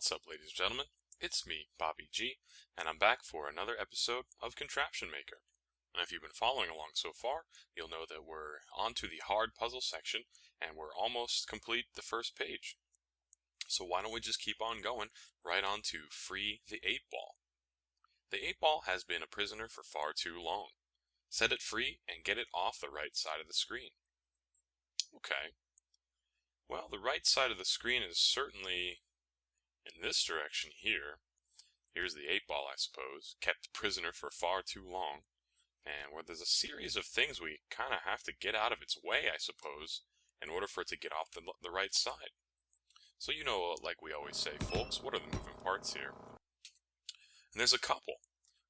What's up, ladies and gentlemen? It's me, Bobby G, and I'm back for another episode of Contraption Maker. And if you've been following along so far, you'll know that we're on to the hard puzzle section, and we're almost complete the first page. So why don't we just keep on going right on to free the 8-ball. The 8-ball has been a prisoner for far too long. Set it free and get it off the right side of the screen. Okay. Well, the right side of the screen is certainly in this direction here. Here's the 8-ball, I suppose, kept prisoner for far too long. And where there's a series of things we kind of have to get out of its way, I suppose, in order for it to get off the right side. So you know, like we always say, folks, what are the moving parts here? And there's a couple.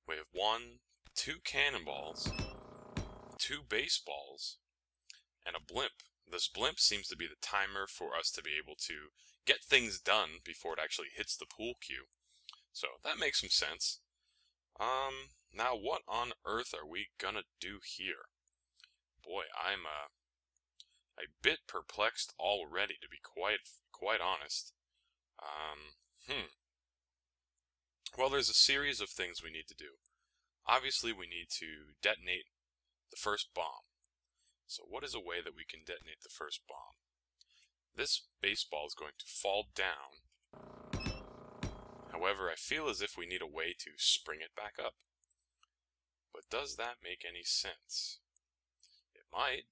We have 2 cannonballs, 2 baseballs, and a blimp. This blimp seems to be the timer for us to be able to get things done before it actually hits the pool cue. So that makes some sense. Now what on earth are we gonna do here? Boy, I'm a bit perplexed already, to be quite honest. Well, there's a series of things we need to do. Obviously, we need to detonate the first bomb. So what is a way that we can detonate the first bomb? This baseball is going to fall down. However, I feel as if we need a way to spring it back up. But does that make any sense? It might.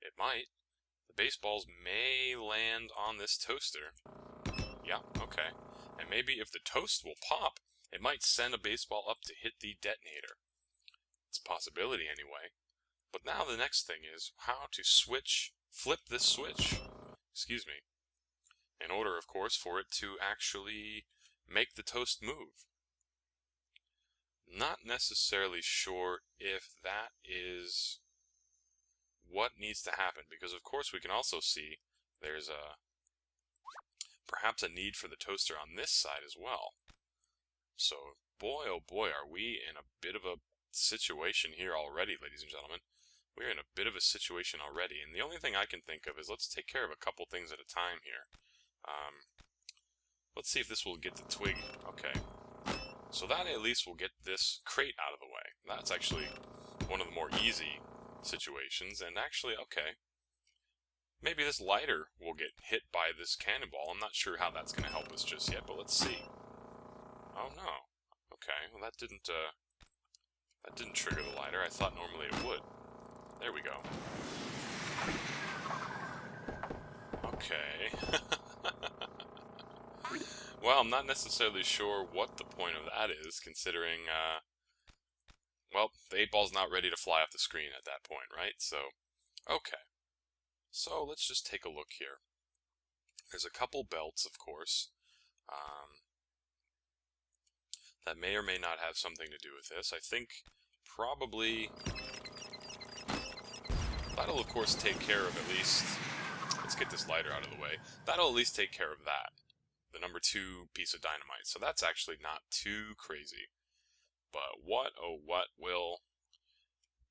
It might. The baseballs may land on this toaster. Yeah, okay. And maybe if the toast will pop, it might send a baseball up to hit the detonator. It's a possibility anyway. But now the next thing is how to flip this switch, in order, of course, for it to actually make the toast move. Not necessarily sure if that is what needs to happen, because of course we can also see there's perhaps a need for the toaster on this side as well. So boy, oh boy, are we in a bit of a situation here already, ladies and gentlemen. We're in a bit of a situation already, and the only thing I can think of is let's take care of a couple things at a time here. Let's see if this will get the twig. Okay. So that at least will get this crate out of the way. That's actually one of the more easy situations, and actually, okay. Maybe this lighter will get hit by this cannonball. I'm not sure how that's going to help us just yet, but let's see. Oh no. Okay, well that didn't trigger the lighter. I thought normally it would. There we go. Okay. Well, I'm not necessarily sure what the point of that is, considering, well, the 8-ball's not ready to fly off the screen at that point, right? So, okay. So, let's just take a look here. There's a couple belts, of course, that may or may not have something to do with this. I think probably that'll, of course, take care of at least, let's get this lighter out of the way, that'll at least take care of that. The number 2 piece of dynamite. So that's actually not too crazy. But what, oh what, will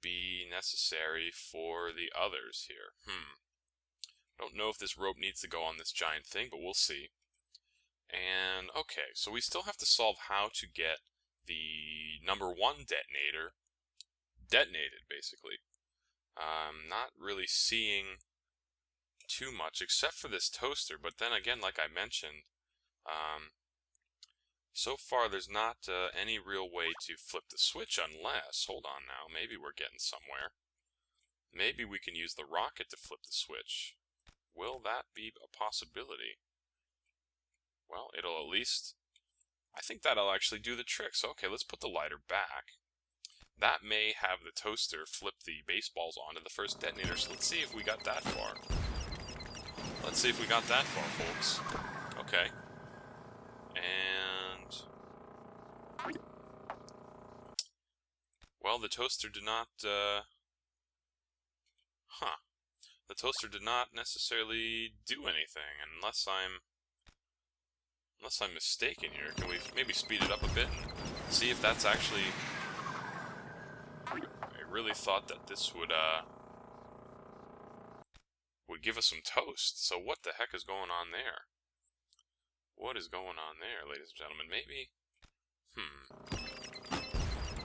be necessary for the others here? I don't know if this rope needs to go on this giant thing, but we'll see. And, okay, so we still have to solve how to get the number 1 detonator detonated, basically. Not really seeing too much, except for this toaster, but then again, like I mentioned, so far there's not any real way to flip the switch unless, hold on now, maybe we're getting somewhere. Maybe we can use the rocket to flip the switch. Will that be a possibility? Well, it'll at least, I think that'll actually do the trick. So, okay, let's put the lighter back. That may have the toaster flip the baseballs onto the first detonator, so let's see if we got that far. Let's see if we got that far, folks. Okay. And, well, the toaster did not, the toaster did not necessarily do anything, unless I'm mistaken here. Can we maybe speed it up a bit and see if that's actually, I really thought that this would give us some toast, so what the heck is going on there? What is going on there, ladies and gentlemen? Maybe...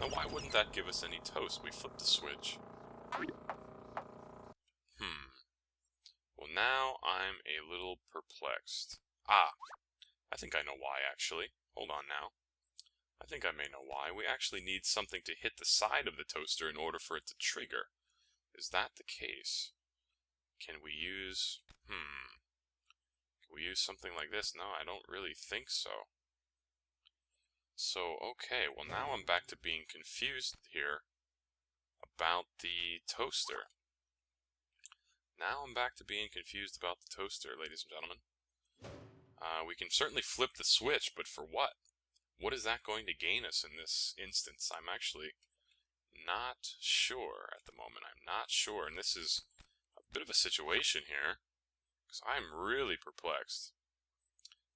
Now why wouldn't that give us any toast? We flipped the switch. Well, now I'm a little perplexed. Ah, I think I know why, actually. Hold on now. I think I may know why. We actually need something to hit the side of the toaster in order for it to trigger. Is that the case? Can we use... Can we use something like this? No, I don't really think so. So, okay, well now I'm back to being confused here about the toaster. Now I'm back to being confused about the toaster, ladies and gentlemen. We can certainly flip the switch, but for what? What is that going to gain us in this instance? I'm actually not sure at the moment. I'm not sure, and this is a bit of a situation here, because I'm really perplexed.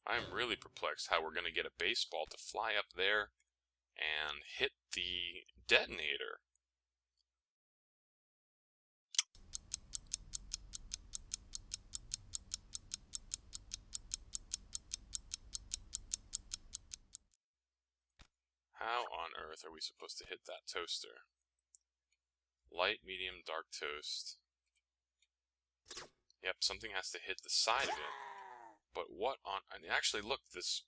I'm really perplexed how we're going to get a baseball to fly up there and hit the detonator. How on earth are we supposed to hit that toaster? Light, medium, dark toast. Yep, something has to hit the side of it. But what on... And actually, look, there's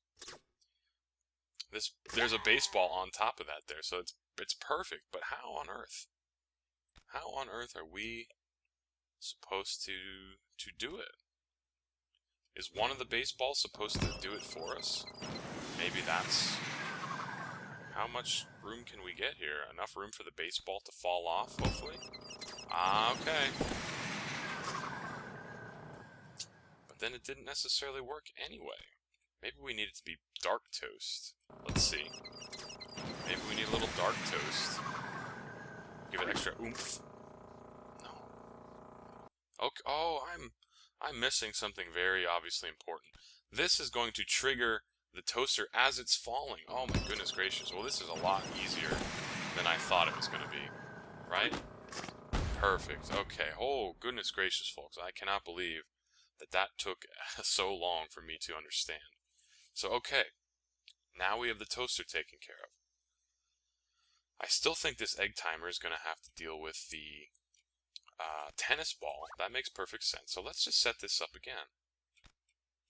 a baseball on top of that there, so it's perfect. But how on earth? How on earth are we supposed to do it? Is one of the baseballs supposed to do it for us? Maybe that's... How much room can we get here? Enough room for the baseball to fall off, hopefully? Ah, okay. But then it didn't necessarily work anyway. Maybe we need it to be dark toast. Let's see. Maybe we need a little dark toast. Give it extra oomph. No. Okay. Oh, I'm missing something very obviously important. This is going to trigger the toaster as it's falling. Oh my goodness gracious. Well, this is a lot easier than I thought it was going to be. Right? Perfect. Okay. Oh, goodness gracious, folks. I cannot believe that took so long for me to understand. So, okay. Now we have the toaster taken care of. I still think this egg timer is going to have to deal with the tennis ball. That makes perfect sense. So let's just set this up again.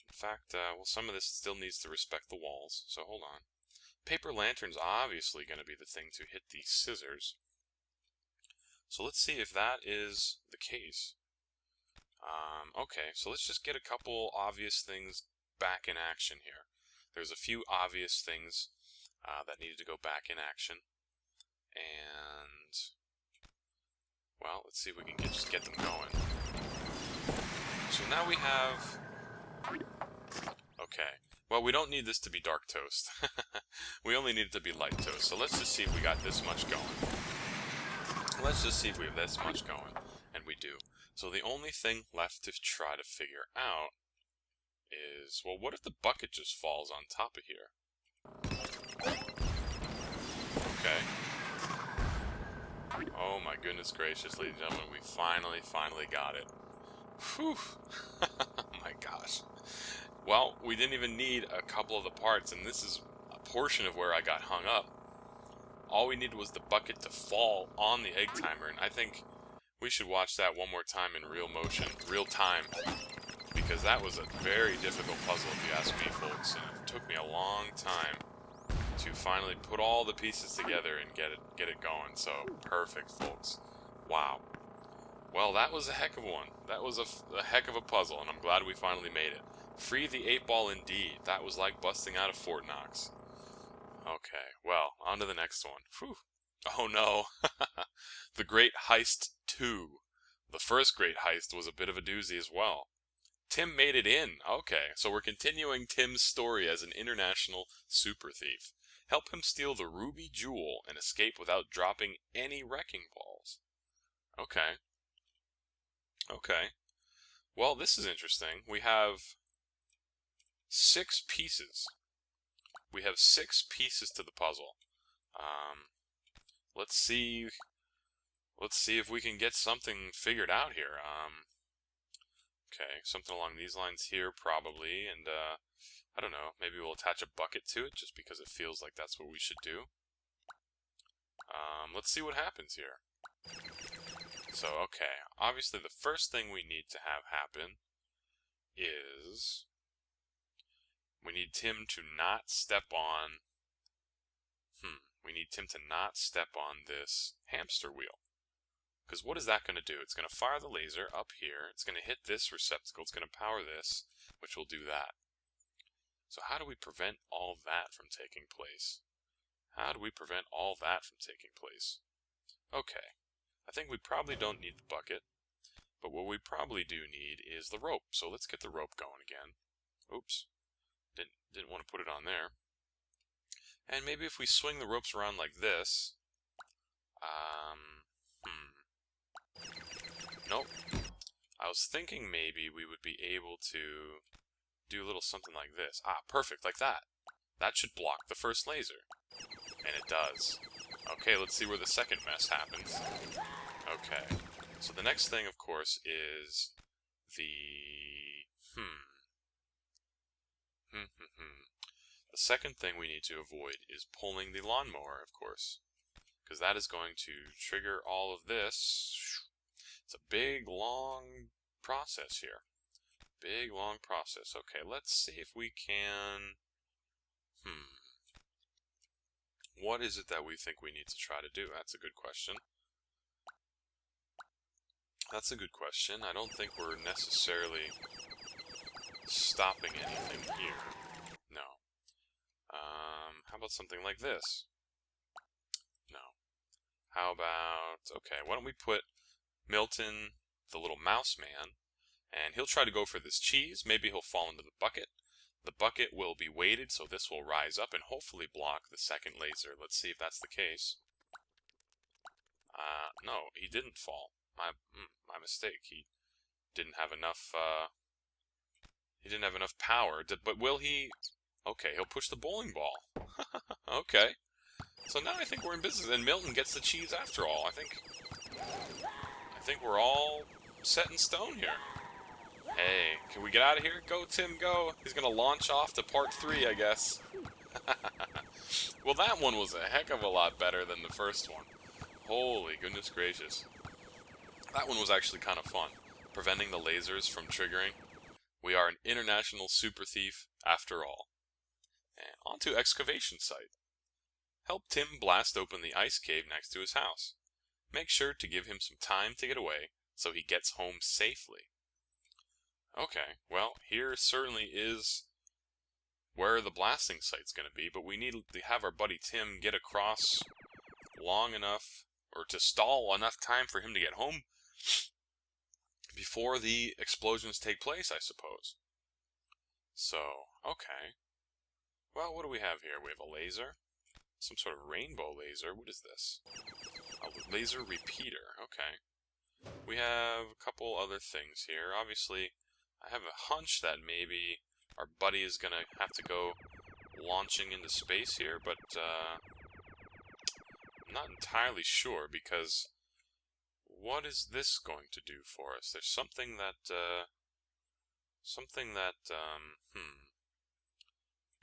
In fact, well, some of this still needs to respect the walls, so hold on. Paper lantern's obviously going to be the thing to hit the scissors. So let's see if that is the case. Okay, so let's just get a couple obvious things back in action here. There's a few obvious things that needed to go back in action. And, well, let's see if we can just get them going. So now we have... Okay. Well, we don't need this to be dark toast. We only need it to be light toast. So let's just see if we got this much going. Let's just see if we have this much going. And we do. So the only thing left to try to figure out is, well, what if the bucket just falls on top of here? Okay. Oh my goodness gracious, ladies and gentlemen, we finally got it. Whew. Oh my gosh. Well, we didn't even need a couple of the parts, and this is a portion of where I got hung up. All we needed was the bucket to fall on the egg timer, and I think we should watch that one more time in real motion, real time, because that was a very difficult puzzle if you ask me, folks, and it took me a long time to finally put all the pieces together and get it going. So perfect, folks. Wow. Well, that was a heck of one. That was a heck of a puzzle, and I'm glad we finally made it. Free the 8-ball indeed. That was like busting out of Fort Knox. Okay, well, on to the next one. Whew. Oh no. The Great Heist 2. The first Great Heist was a bit of a doozy as well. Tim made it in. Okay, so we're continuing Tim's story as an international super thief. Help him steal the ruby jewel and escape without dropping any wrecking balls. Okay. Okay. Well, this is interesting. We have 6 pieces. We have 6 pieces to the puzzle. Let's see if we can get something figured out here. Okay, something along these lines here probably, and I don't know, maybe we'll attach a bucket to it just because it feels like that's what we should do. Let's see what happens here. So, okay, obviously the first thing we need to have happen is we need Tim to not step on, we need Tim to not step on this hamster wheel. Because what is that going to do? It's going to fire the laser up here, it's going to hit this receptacle, it's going to power this, which will do that. So how do we prevent all that from taking place? How do we prevent all that from taking place? Okay, I think we probably don't need the bucket, but what we probably do need is the rope. So let's get the rope going again. Oops, didn't want to put it on there. And maybe if we swing the ropes around like this, nope. I was thinking maybe we would be able to do a little something like this. Ah, perfect, like that. That should block the first laser. And it does. Okay, let's see where the second mess happens. Okay, so the next thing, of course, is the... The second thing we need to avoid is pulling the lawnmower, of course. Because that is going to trigger all of this. It's a big, long process here. Big, long process. Okay, let's see if we can... What is it that we think we need to try to do? That's a good question. That's a good question. I don't think we're necessarily stopping anything here. No. How about something like this? No. How about... Okay, why don't we put Milton, the little mouse man, and he'll try to go for this cheese. Maybe he'll fall into the bucket. The bucket will be weighted, so this will rise up and hopefully block the second laser. Let's see if that's the case. No, he didn't fall. My mistake. He didn't have enough, power. But will he... Okay, he'll push the bowling ball. Okay. So now I think we're in business, and Milton gets the cheese after all. I think we're all set in stone here. Hey, can we get out of here? Go, Tim, go. He's gonna launch off to part 3, I guess. Well, that one was a heck of a lot better than the first one. Holy goodness gracious. That one was actually kind of fun. Preventing the lasers from triggering. We are an international super thief after all. And on to Excavation Site. Help Tim blast open the ice cave next to his house. Make sure to give him some time to get away so he gets home safely. Okay, well, here certainly is where the blasting site's going to be, but we need to have our buddy Tim get across long enough, or to stall enough time for him to get home before the explosions take place, I suppose. So, okay. Well, what do we have here? We have a laser. Some sort of rainbow laser. What is this? A laser repeater. Okay. We have a couple other things here. Obviously, I have a hunch that maybe our buddy is going to have to go launching into space here, but I'm not entirely sure, because what is this going to do for us? There's something that,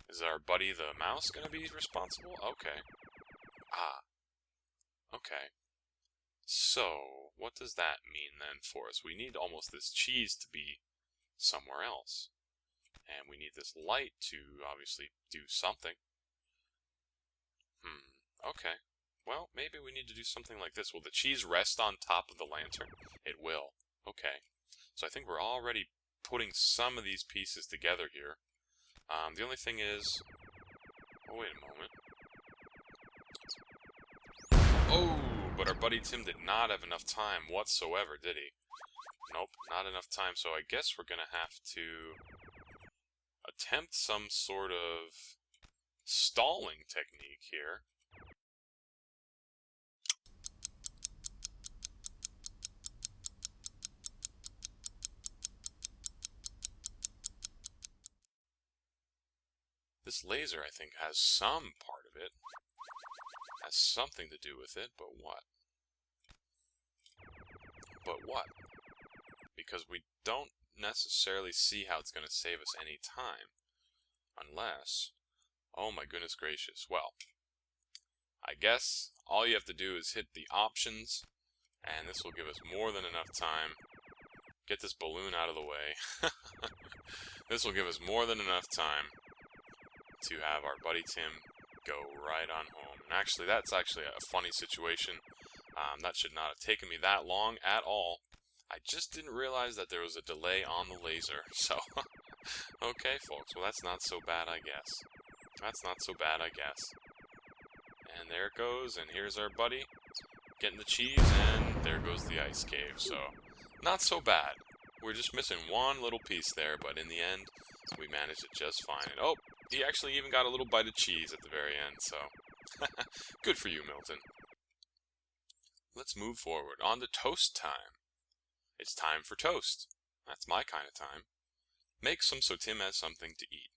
is our buddy the mouse going to be responsible? Okay. Ah. Okay. So, what does that mean then for us? We need almost this cheese to be somewhere else. And we need this light to obviously do something. Okay. Well, maybe we need to do something like this. Will the cheese rest on top of the lantern? It will. Okay. So I think we're already putting some of these pieces together here. The only thing is... Oh, wait a moment. Oh, but our buddy Tim did not have enough time whatsoever, did he? Nope, not enough time, so I guess we're gonna have to attempt some sort of stalling technique here. This laser, I think, has some part of it. Has something to do with it, but what? But what? Because we don't necessarily see how it's going to save us any time. Unless... Oh my goodness gracious. Well, I guess all you have to do is hit the options, and this will give us more than enough time. Get this balloon out of the way. This will give us more than enough time to have our buddy Tim go right on home. And actually, that's actually a funny situation. That should not have taken me that long at all. I just didn't realize that there was a delay on the laser. So, okay, folks. Well, that's not so bad, I guess. That's not so bad, I guess. And there it goes, and here's our buddy getting the cheese, and there goes the ice cave. So, not so bad. We're just missing one little piece there, but in the end, we managed it just fine. And, oh, he actually even got a little bite of cheese at the very end, so good for you, Milton. Let's move forward. On to toast time. It's time for toast. That's my kind of time. Make some so Tim has something to eat.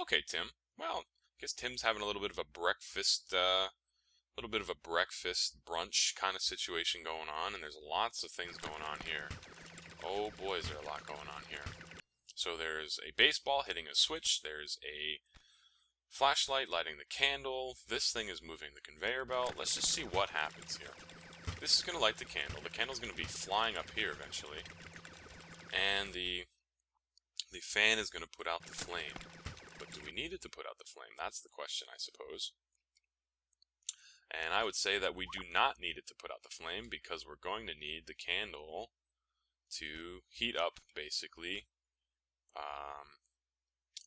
Okay, Tim. Well, I guess Tim's having a little bit of a breakfast, brunch kind of situation going on, and there's lots of things going on here. Oh boy, is there a lot going on here. So there's a baseball hitting a switch, there's a flashlight lighting the candle, this thing is moving the conveyor belt. Let's just see what happens here. This is going to light the candle. The candle's going to be flying up here eventually. And the fan is going to put out the flame. But do we need it to put out the flame? That's the question, I suppose. And I would say that we do not need it to put out the flame, because we're going to need the candle to heat up, basically,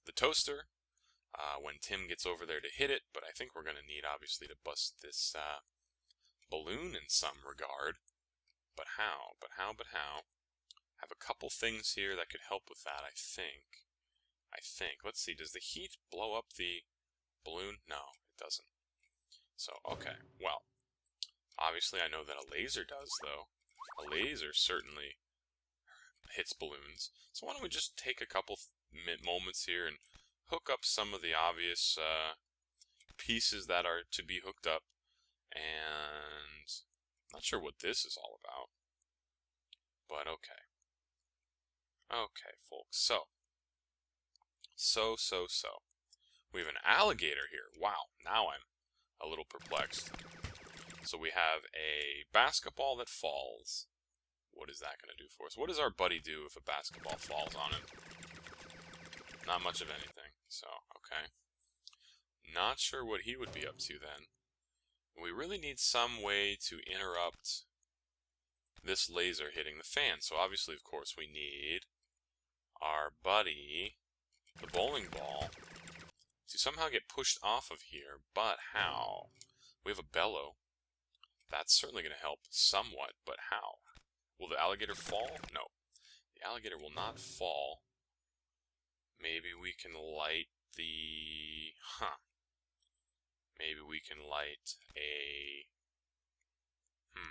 the toaster when Tim gets over there to hit it. But I think we're going to need, obviously, to bust this balloon in some regard. But how? But how? Have a couple things here that could help with that, I think. Let's see, does the heat blow up the balloon? No, it doesn't. So, okay, well, obviously I know that a laser does, though. A laser certainly hits balloons. So why don't we just take a couple moments here and hook up some of the obvious pieces that are to be hooked up. And I'm not sure what this is all about. But okay. Okay, folks, so. We have an alligator here. Wow, now I'm a little perplexed. So we have a basketball that falls. What is that going to do for us? What does our buddy do if a basketball falls on him? Not much of anything. So, okay. Not sure what he would be up to then. We really need some way to interrupt this laser hitting the fan. So obviously, of course, we need our buddy, the bowling ball, to somehow get pushed off of here. But how? We have a bellow. That's certainly going to help somewhat, but how? Will the alligator fall? No. The alligator will not fall. Maybe we can light the... Maybe we can light a... I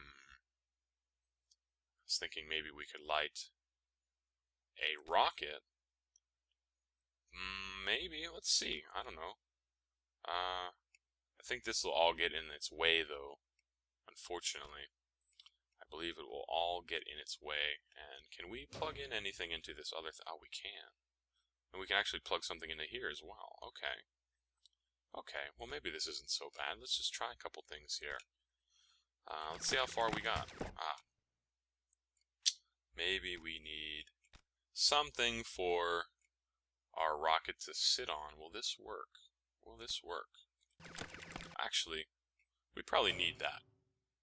was thinking maybe we could light a rocket. Maybe. Let's see. I don't know. I think this will all get in its way, though. Unfortunately. I believe it will all get in its way. And can we plug in anything into this other thing? Oh, we can. And we can actually plug something into here as well. Okay. Okay, well maybe this isn't so bad. Let's just try a couple things here. Let's see how far we got. Maybe we need something for our rocket to sit on. Will this work? Will this work? Actually, we probably need that.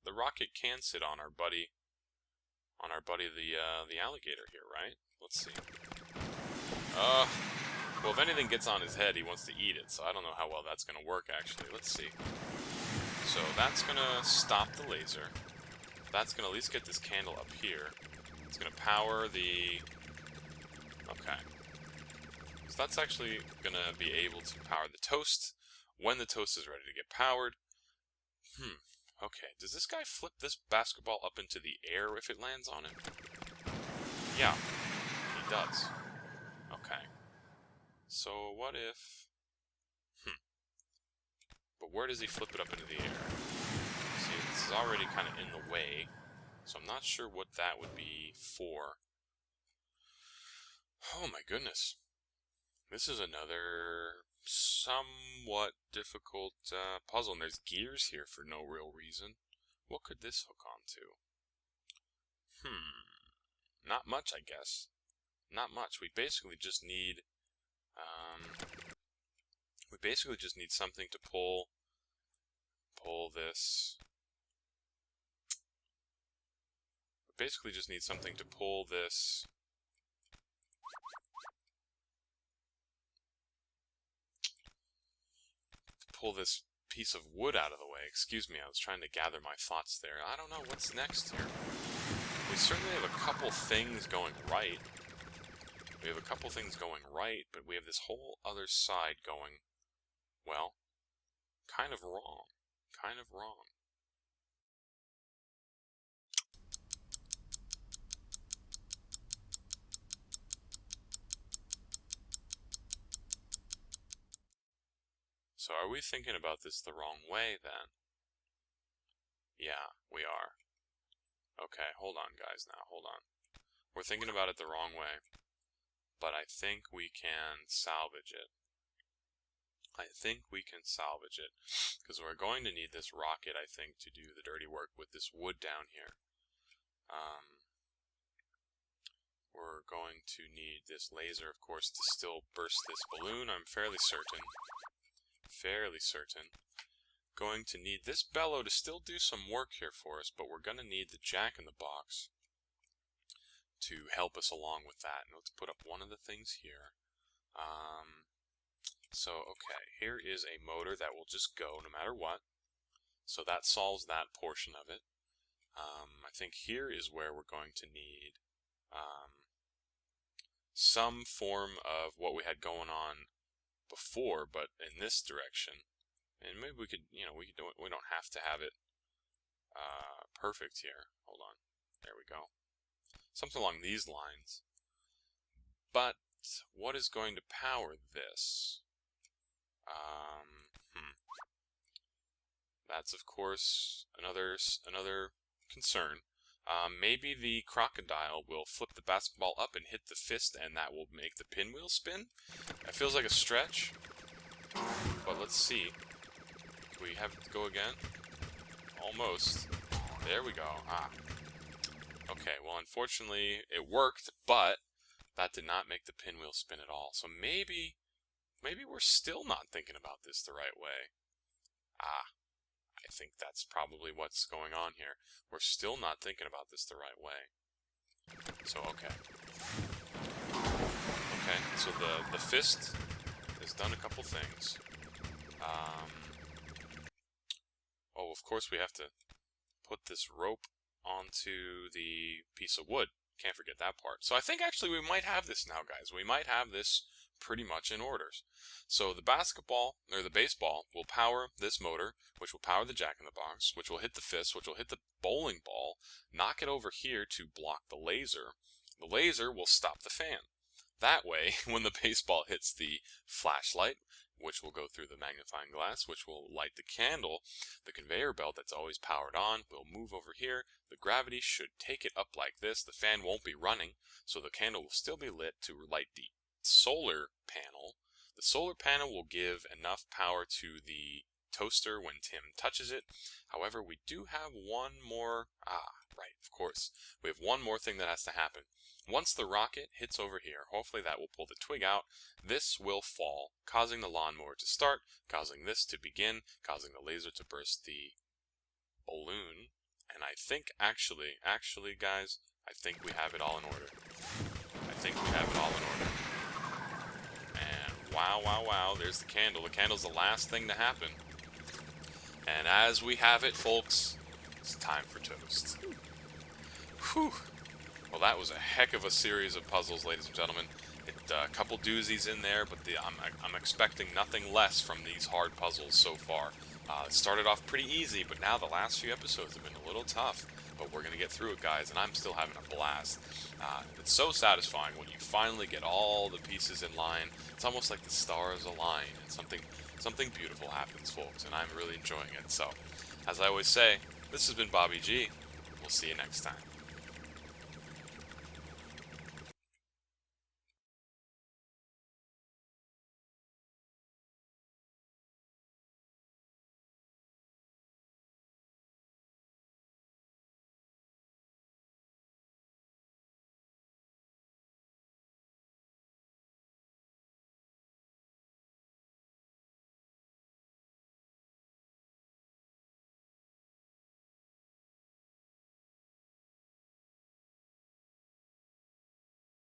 The rocket can sit on our buddy the alligator here, right? Let's see. Well, if anything gets on his head, he wants to eat it, so I don't know how well that's going to work, actually. Let's see. So that's going to stop the laser. That's going to at least get this candle up here. It's going to power the... Okay. So that's actually going to be able to power the toast when the toast is ready to get powered. Okay. Does this guy flip this basketball up into the air if it lands on him? Yeah, he does. Okay. So what if... But where does he flip it up into the air? See, this is already kind of in the way, so I'm not sure what that would be for. Oh my goodness. This is another somewhat difficult puzzle, and there's gears here for no real reason. What could this hook onto? Not much, I guess. Not much. We basically just need something to pull this. We basically just need something to pull this. Pull this piece of wood out of the way. Excuse me, I was trying to gather my thoughts there. I don't know what's next here. We certainly have a couple things going right. But we have this whole other side going, well, kind of wrong. So are we thinking about this the wrong way, then? Yeah, we are. Okay, hold on, guys, now, hold on. We're thinking about it the wrong way, but I think we can salvage it. Because we're going to need this rocket, I think, to do the dirty work with this wood down here. We're going to need this laser, of course, to still burst this balloon, I'm fairly certain. Going to need this bellow to still do some work here for us, but we're going to need the jack-in-the-box to help us along with that. And let's put up one of the things here. Okay, here is a motor that will just go no matter what. So that solves that portion of it. I think here is where we're going to need some form of what we had going on before, but in this direction. And maybe we could, we could do it. We don't have to have it perfect here. Hold on. There we go. Something along these lines. But what is going to power this? That's of course another concern. Maybe the crocodile will flip the basketball up and hit the fist, and that will make the pinwheel spin. That feels like a stretch, but let's see. Can we have it go again? Almost. There we go. Okay, well, unfortunately, it worked, but that did not make the pinwheel spin at all. So maybe we're still not thinking about this the right way. I think that's probably what's going on here. We're still not thinking about this the right way. So, okay. Okay, so the fist has done a couple things. Oh, of course we have to put this rope onto the piece of wood. Can't forget that part. So I think actually we might have this now, guys. We might have this pretty much in orders. So the baseball will power this motor, which will power the jack-in-the-box, which will hit the fist, which will hit the bowling ball, knock it over here to block the laser. The laser will stop the fan. That way, when the baseball hits the flashlight, which will go through the magnifying glass, which will light the candle, the conveyor belt that's always powered on will move over here. The gravity should take it up like this. The fan won't be running, so the candle will still be lit to light the solar panel. The solar panel will give enough power to the toaster when Tim touches it. However, we do have one more, right, of course. We have one more thing that has to happen. Once the rocket hits over here, hopefully that will pull the twig out, this will fall, causing the lawnmower to start, causing this to begin, causing the laser to burst the balloon. And I think, actually, guys, I think we have it all in order. And wow, there's the candle. The candle's the last thing to happen. And as we have it, folks, it's time for toast. Whew. Well, that was a heck of a series of puzzles, ladies and gentlemen. A couple doozies in there, but I'm expecting nothing less from these hard puzzles so far. It started off pretty easy, but now the last few episodes have been a little tough. But we're going to get through it, guys, and I'm still having a blast. It's so satisfying when you finally get all the pieces in line. It's almost like the stars align, and something beautiful happens, folks, and I'm really enjoying it. So, as I always say, this has been Bobby G. We'll see you next time.